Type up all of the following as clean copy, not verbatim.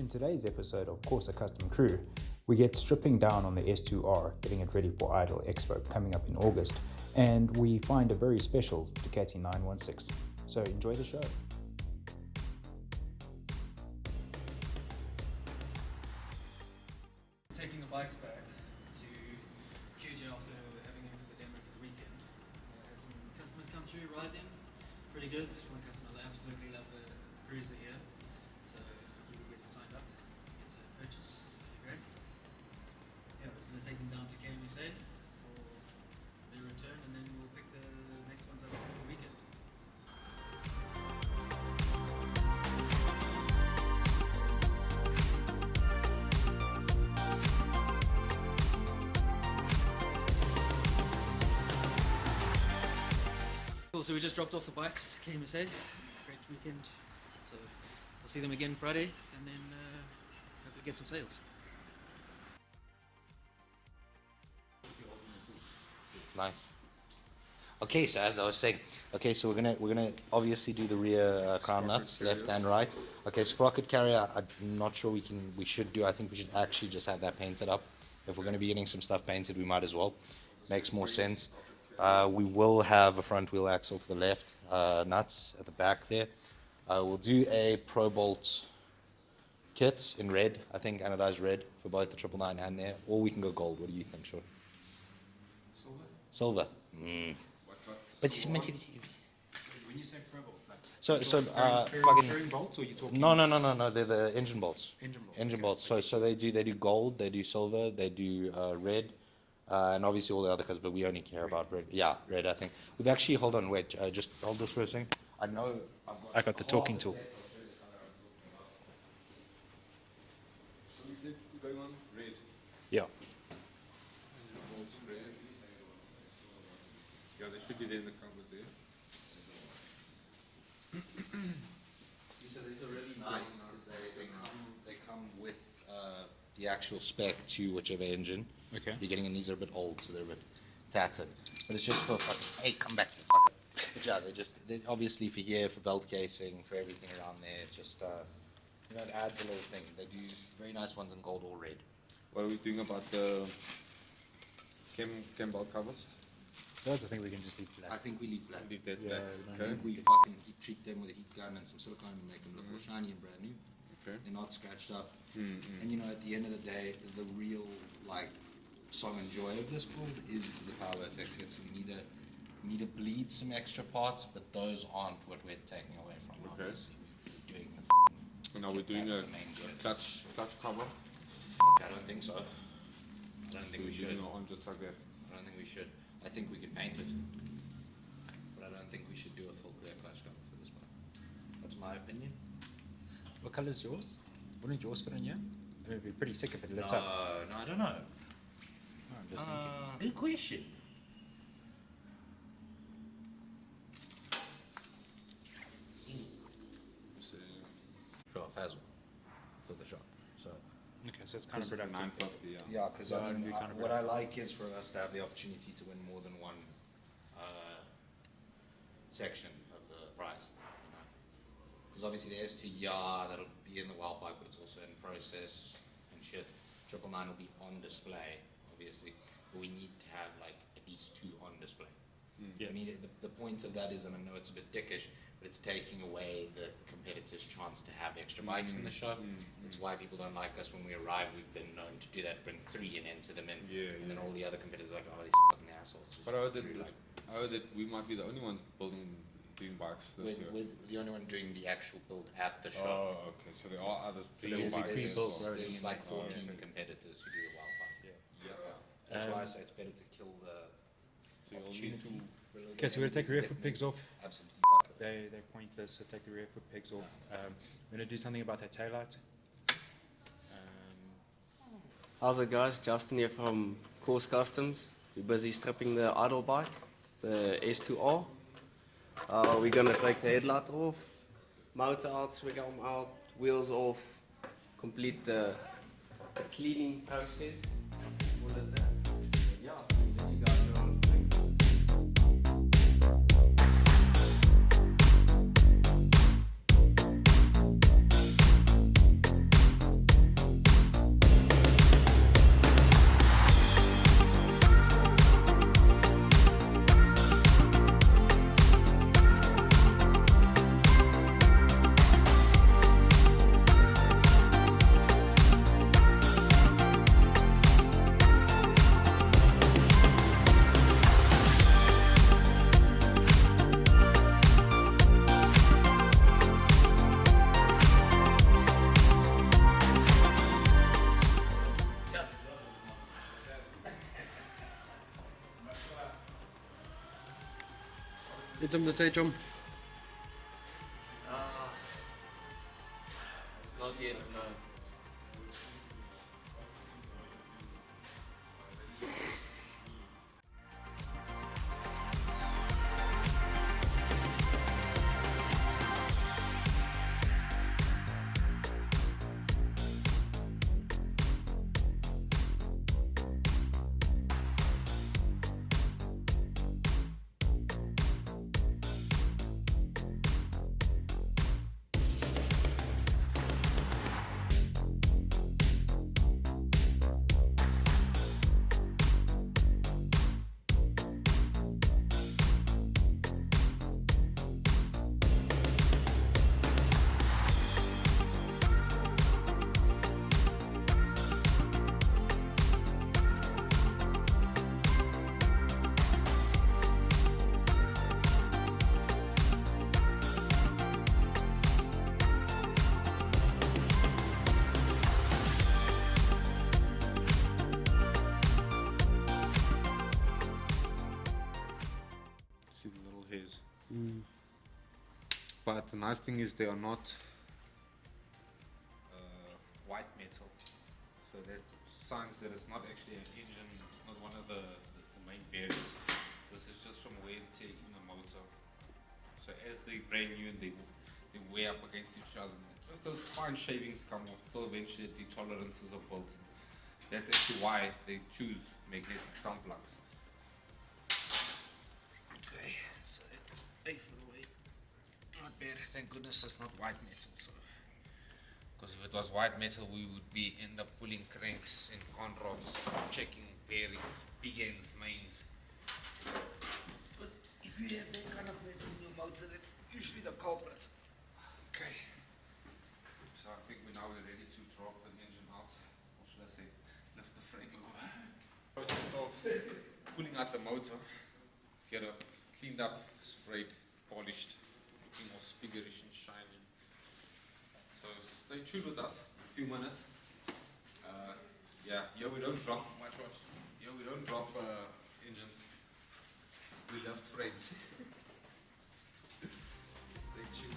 In today's episode of Corse Custom Crew, we get stripping down on the S2r, getting it ready for Idle Expo coming up in August, and we find a very special Ducati 916. So enjoy the show. Taking the bikes back to QJ after having them for the demo for the weekend. Had some customers come through, ride them. Pretty good. One customer absolutely loved the cruiser here. So hopefully we get them signed up. It's a purchase. So great. Yeah, we're going to take them down to KMSA for their return, and then we'll pick the next ones up over the weekend. Cool, so we just dropped off the bikes, KMSA. Great weekend. So we'll see them again Friday, and then hopefully get some sales. Nice. Okay, so as I was saying, so we're gonna obviously do the rear crown nuts, left and right. Okay, sprocket carrier, I'm not sure we should do. I think we should actually just have that painted up. If we're gonna be getting some stuff painted, we might as well. Makes more sense. We will have a front wheel axle for the left nuts at the back there. We'll do a Pro Bolt kit in red, I think anodized red for both the 999 and there, or we can go gold. What do you think, Sean? Silver? Silver. But when you say Pro Bolt, like fucking carrying bolts, or you talking? No. They're the engine bolts. Engine bolts. So they do gold, they do silver, they do red, and obviously all the other colors. But we only care about red. Yeah, red. I think we've actually wait. Just hold this for a second. I know. I got the talking tool. So is it going on red? Yeah. Yeah, they should be there in the cupboard there. These are really nice because they come with the actual spec to whichever engine Okay. you're getting, and these are a bit old, so they're a bit tattered. But it's just for fucking, hey, come back here, fucker. But yeah, they're obviously for here, for belt casing, for everything around there. It's just, it adds a little thing. They do very nice ones in gold or red. What are we doing about the chem belt covers? Those I think we can just leave I black. think we leave black. Leave that Yeah, black. we don't I Okay. think we fucking treat them with a heat gun and some silicone and make them look all shiny and brand new. Okay. They're not scratched up. And at the end of the day, the real song and joy of this build is the power it's exit. So we need to bleed some extra parts, but those aren't what we're taking away from. Okay. Obviously, we're doing the fucking. And now we're doing that's a the main joy. clutch cover. Fuck, I don't think so. I don't think we We're should. doing it on just like that. I don't think we should. I think we could paint it, but I don't think we should do a full clear clutch cover for this one. That's my opinion. What color is yours? Wouldn't yours fit in here? It would be pretty sick if it lit No, up. I don't know. I'm just thinking. Good question. So, Sure, Fazl for the shop. So Okay, so it's kind of productive. 950, yeah. yeah, because So it'd be kind of what I like is for us to have the opportunity to win more than one section of the prize. Because obviously the S2r, that'll be in the wild pipe, but it's also in process and shit. 999 will be on display, obviously, but we need to have at least two on display. Yeah. I mean, the point of that is, and I know it's a bit dickish, but it's taking away the competitors' chance to have extra bikes in the shop. It's why people don't like us when we arrive. We've been known to do that, bring 3 and enter them in, and then all the other competitors are like, oh, these fucking assholes. Just But I heard threw, that we might be the only ones doing bikes this year. with the only one doing the actual build at the shop. Oh, okay. So there are others doing There's, bikes. there's, as well. there's 14 competitors who do the wild bike. Yes. That's why I say it's better to kill the So you'll need opportunity. Okay, so we're going to take the rear foot pegs off. Absolutely fuck it. They're pointless, so take the rear foot pegs off. We're going to do something about that taillight. How's it guys? Justin here from Corse Customs. We're busy stripping the idle bike, the S2r. We're gonna take the headlight off, motor out, swing arm out, wheels off, complete the cleaning process. All of that. Yeah, let you guys know on stream. Iets om te say, John? Not yet, no. See the little hairs. But the nice thing is they are not white metal. So that signs that it's not actually an engine, it's not one of the main variants. This is just from wear and tear in the motor. So as they brand new and they wear up against each other, just those fine shavings come off till eventually the tolerances are built. That's actually why they choose magnetic sun plugs. Okay, so it's 8 foot away. Not bad, thank goodness it's not white metal. So, because if it was white metal, we would be end up pulling cranks and conrods, checking bearings, big ends, mains. Because if you have that kind of metal in your motor, that's usually the culprit. Okay, so I think we're ready to drop the engine out, or should I say, lift the frame over. Process of pulling out the motor. Get it cleaned up, sprayed, polished, looking more spiggerish and shiny. So stay tuned with us in a few minutes. Yeah, here we don't drop much. Here we don't drop engines. We left frames. Stay tuned.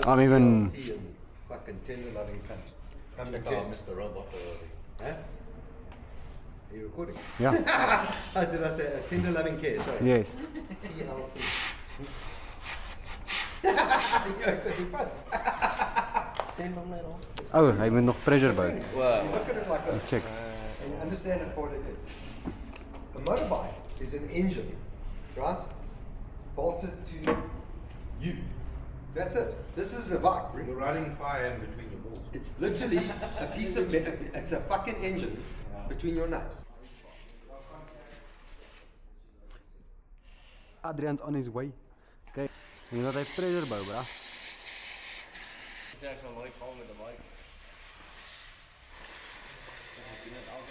I'm even. Fucking tender loving cunt. Come check out Mr. Robot already. Huh? Are you recording? Yeah. Oh, did I say tender loving care? Sorry. Yes. TLC. You're exactly fun. Send hom net op. Oh, hy moet nog pressure bou. Look at it like Let's check. and you understand it for what it is. A motorbike is an engine, right? Bolted to you. That's it. This is a bike. You're running fire in between your balls. It's literally a piece of it's a fucking engine between your nuts. Adrian's on his way. Okay. You know that pressure bow, bruh. Dis is al mooi kalm met 'n bike. Ek doen dit al.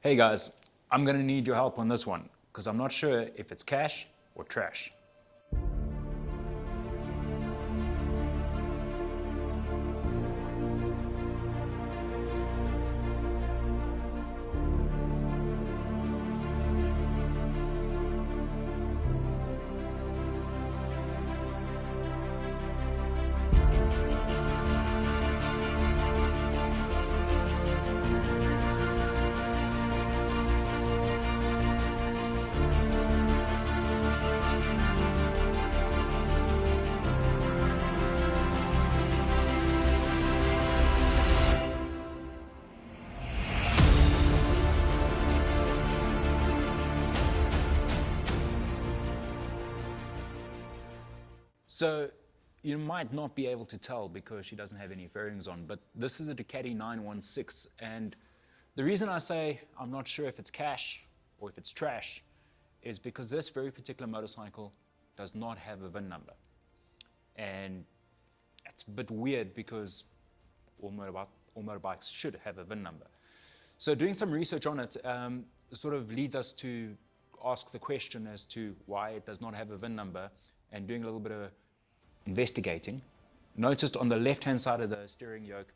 Hey guys, I'm gonna need your help on this one because I'm not sure if it's cash or trash. So you might not be able to tell because she doesn't have any fairings on, but this is a Ducati 916, and the reason I say I'm not sure if it's cash or if it's trash is because this very particular motorcycle does not have a VIN number. And it's a bit weird because all motorbikes should have a VIN number. So doing some research on it sort of leads us to ask the question as to why it does not have a VIN number, and doing a little bit of investigating. Noticed on the left-hand side of the steering yoke,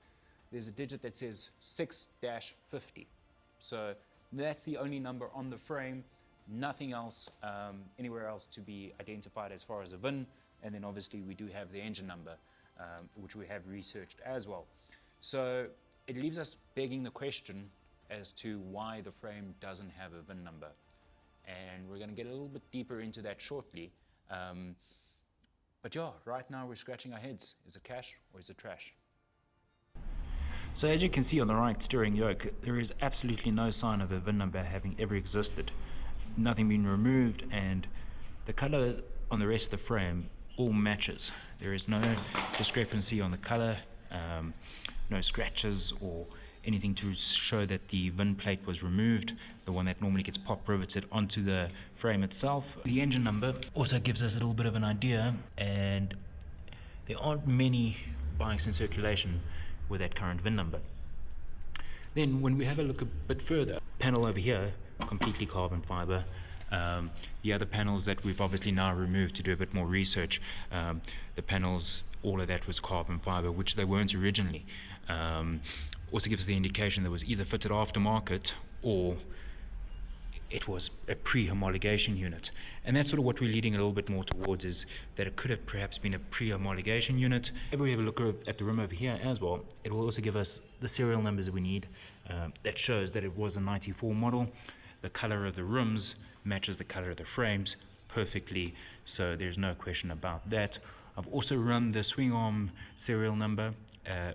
there's a digit that says 6-50. So that's the only number on the frame, nothing else anywhere else to be identified as far as a VIN. And then obviously we do have the engine number, which we have researched as well. So it leaves us begging the question as to why the frame doesn't have a VIN number. And we're going to get a little bit deeper into that shortly. But yeah, right now we're scratching our heads. Is it cash or is it trash? So as you can see on the right steering yoke, there is absolutely no sign of a VIN number having ever existed. Nothing being removed, and the color on the rest of the frame all matches. There is no discrepancy on the color, no scratches or anything to show that the VIN plate was removed, the one that normally gets pop riveted onto the frame itself. The engine number also gives us a little bit of an idea, and there aren't many bikes in circulation with that current VIN number. Then when we have a look a bit further, panel over here, completely carbon fiber. The other panels that we've obviously now removed to do a bit more research, the panels, all of that was carbon fiber, which they weren't originally. Also gives the indication that it was either fitted aftermarket or it was a pre-homologation unit. And that's sort of what we're leading a little bit more towards, is that it could have perhaps been a pre-homologation unit. If we have a look at the rim over here as well, it will also give us the serial numbers that we need. That shows that it was a 94 model. The color of the rims matches the color of the frames perfectly, so there's no question about that. I've also run the swing arm serial number,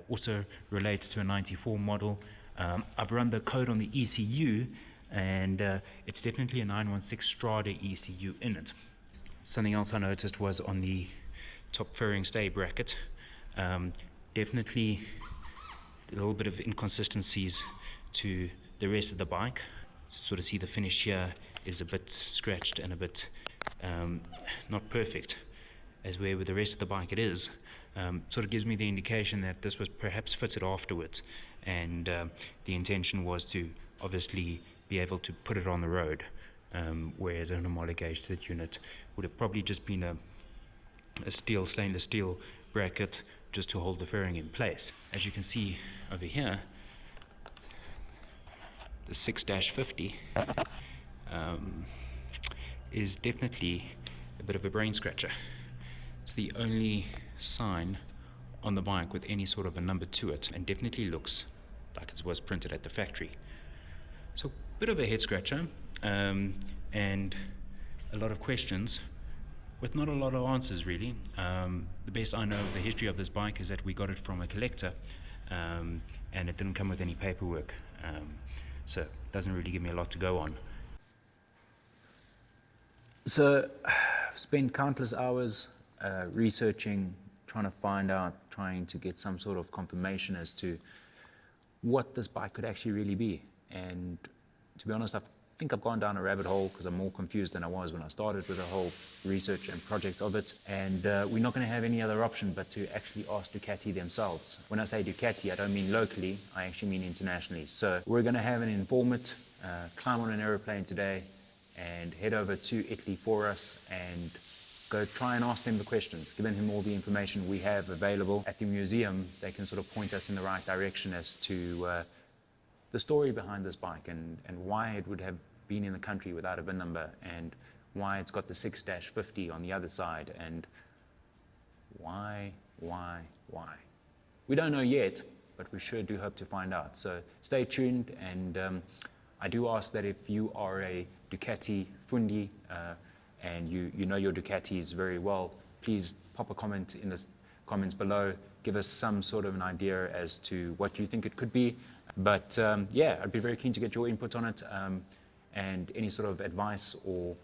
also relates to a 94 model. I've run the code on the ECU, and it's definitely a 916 Strada ECU in it. Something else I noticed was on the top fairing stay bracket, definitely a little bit of inconsistencies to the rest of the bike. Sort of see the finish here is a bit scratched and a bit not perfect, as where with the rest of the bike it is. Sort of gives me the indication that this was perhaps fitted afterwards, and the intention was to obviously be able to put it on the road. whereas an homologated unit would have probably just been a stainless steel bracket just to hold the fairing in place. As you can see over here, the 6-50 is definitely a bit of a brain scratcher. It's the only sign on the bike with any sort of a number to it, and definitely looks like it was printed at the factory. So a bit of a head scratcher, and a lot of questions with not a lot of answers really. The best I know of the history of this bike is that we got it from a collector, and it didn't come with any paperwork, so it doesn't really give me a lot to go on. So I've spent countless hours researching, trying to find out, trying to get some sort of confirmation as to what this bike could actually really be. And to be honest, I think I've gone down a rabbit hole because I'm more confused than I was when I started with the whole research and project of it. And we're not going to have any other option but to actually ask Ducati themselves. When I say Ducati, I don't mean locally, I actually mean internationally. So we're going to have an informant climb on an aeroplane today and head over to Italy for us and go try and ask them the questions. Given him all the information we have available at the museum, they can sort of point us in the right direction as to the story behind this bike and why it would have been in the country without a VIN number, and why it's got the 6-50 on the other side, and why. We don't know yet, but we sure do hope to find out. So stay tuned, and I do ask that if you are a Ducati fundi and you know your Ducatis very well, please pop a comment in the comments below. Give us some sort of an idea as to what you think it could be. But yeah, I'd be very keen to get your input on it, and any sort of advice or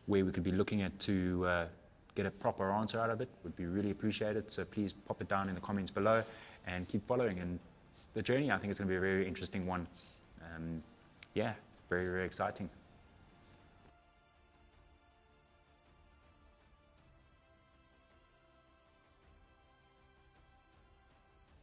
where we could be looking at to get a proper answer out of it would be really appreciated. So please pop it down in the comments below and keep following. And the journey, I think, is going to be a very interesting one. Yeah, very, very exciting.